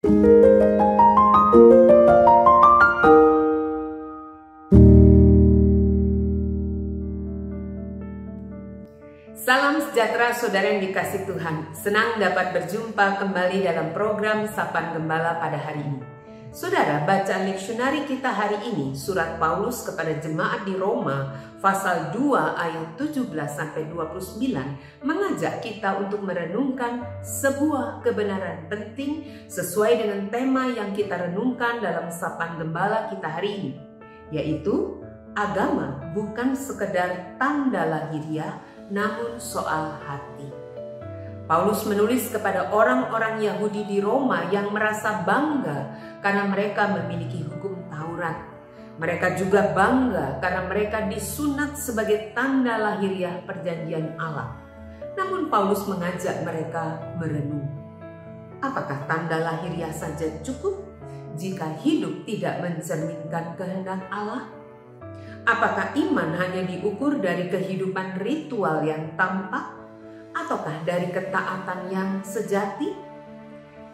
Salam sejahtera saudara yang dikasih Tuhan. Senang dapat berjumpa kembali dalam program Sapaan Gembala pada hari ini. Saudara, bacaan leksionari kita hari ini surat Paulus kepada jemaat di Roma pasal 2 ayat 17-29 mengajak kita untuk merenungkan sebuah kebenaran penting sesuai dengan tema yang kita renungkan dalam Sapaan Gembala kita hari ini, yaitu agama bukan sekedar tanda lahiriah, namun soal hati. Paulus menulis kepada orang-orang Yahudi di Roma yang merasa bangga karena mereka memiliki hukum Taurat. Mereka juga bangga karena mereka disunat sebagai tanda lahiriah perjanjian Allah. Namun Paulus mengajak mereka merenung. Apakah tanda lahiriah saja cukup jika hidup tidak mencerminkan kehendak Allah? Apakah iman hanya diukur dari kehidupan ritual yang tampak, ataukah dari ketaatan yang sejati?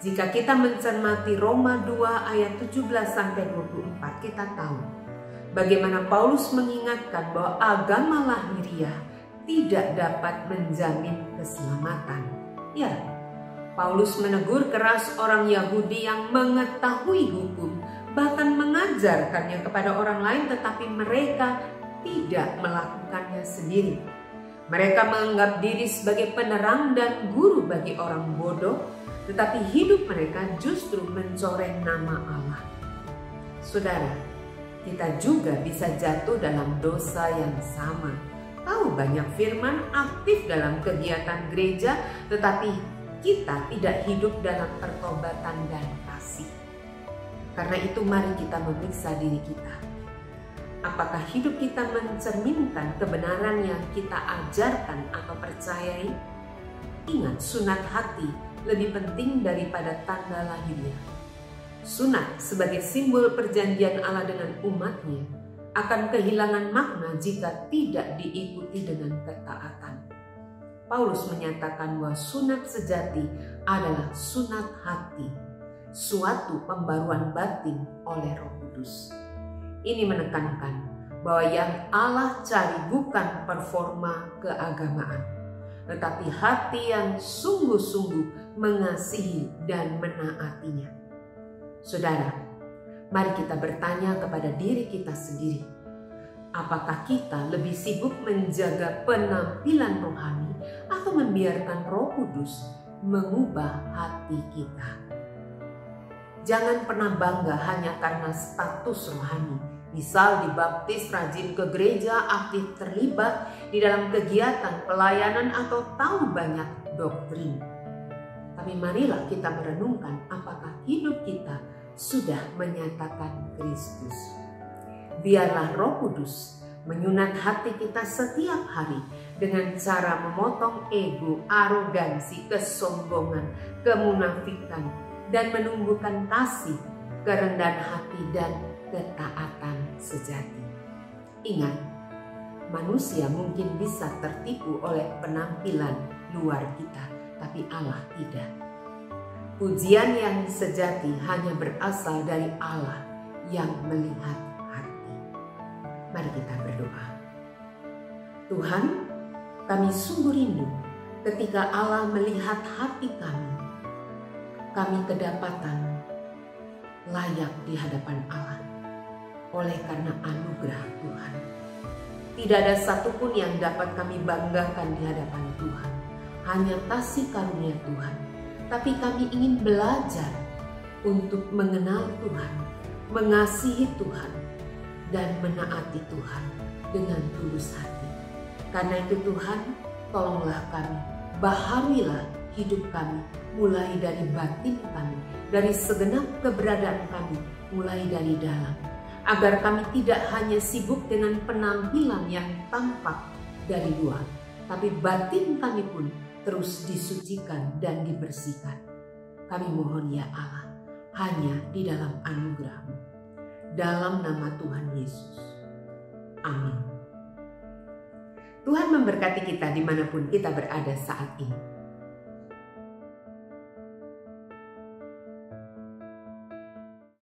Jika kita mencermati Roma 2 ayat 17-24, kita tahu bagaimana Paulus mengingatkan bahwa agama lahiriah tidak dapat menjamin keselamatan. Ya, Paulus menegur keras orang Yahudi yang mengetahui hukum, bahkan mengajarkannya kepada orang lain, tetapi mereka tidak melakukannya sendiri. Mereka menganggap diri sebagai penerang dan guru bagi orang bodoh, tetapi hidup mereka justru mencoreng nama Allah. Saudara, kita juga bisa jatuh dalam dosa yang sama. Tahu banyak firman, aktif dalam kegiatan gereja, tetapi kita tidak hidup dalam pertobatan dan kasih. Karena itu mari kita memeriksa diri kita. Apakah hidup kita mencerminkan kebenaran yang kita ajarkan atau percayai? Ingat, sunat hati lebih penting daripada tanda lahiriah. Sunat sebagai simbol perjanjian Allah dengan umatnya akan kehilangan makna jika tidak diikuti dengan ketaatan. Paulus menyatakan bahwa sunat sejati adalah sunat hati, suatu pembaruan batin oleh Roh Kudus. Ini menekankan bahwa yang Allah cari bukan performa keagamaan, tetapi hati yang sungguh-sungguh mengasihi dan menaatinya. Saudara, mari kita bertanya kepada diri kita sendiri. Apakah kita lebih sibuk menjaga penampilan rohani atau membiarkan Roh Kudus mengubah hati kita? Jangan pernah bangga hanya karena status rohani. Misal dibaptis, rajin ke gereja, aktif terlibat di dalam kegiatan pelayanan, atau tahu banyak doktrin. Tapi marilah kita merenungkan apakah hidup kita sudah menyatakan Kristus. Biarlah Roh Kudus menyunat hati kita setiap hari dengan cara memotong ego, arogansi, kesombongan, kemunafikan, dan menumbuhkan kasih, kerendahan hati, dan ketaatan sejati. Ingat, manusia mungkin bisa tertipu oleh penampilan luar kita, tapi Allah tidak. Pujian yang sejati hanya berasal dari Allah yang melihat hati. Mari kita berdoa. Tuhan, kami sungguh rindu ketika Allah melihat hati kami. Kami kedapatan layak di hadapan Allah oleh karena anugerah Tuhan. Tidak ada satupun yang dapat kami banggakan di hadapan Tuhan, hanya kasih karunia Tuhan. Tapi kami ingin belajar untuk mengenal Tuhan, mengasihi Tuhan, dan menaati Tuhan dengan tulus hati. Karena itu Tuhan, tolonglah kami, baharuilah hidup kami, mulai dari batin kami, dari segenap keberadaan kami, mulai dari dalam. Agar kami tidak hanya sibuk dengan penampilan yang tampak dari luar, tapi batin kami pun terus disucikan dan dibersihkan. Kami mohon ya Allah, hanya di dalam anugerah-Mu. Dalam nama Tuhan Yesus. Amin. Tuhan memberkati kita dimanapun kita berada saat ini.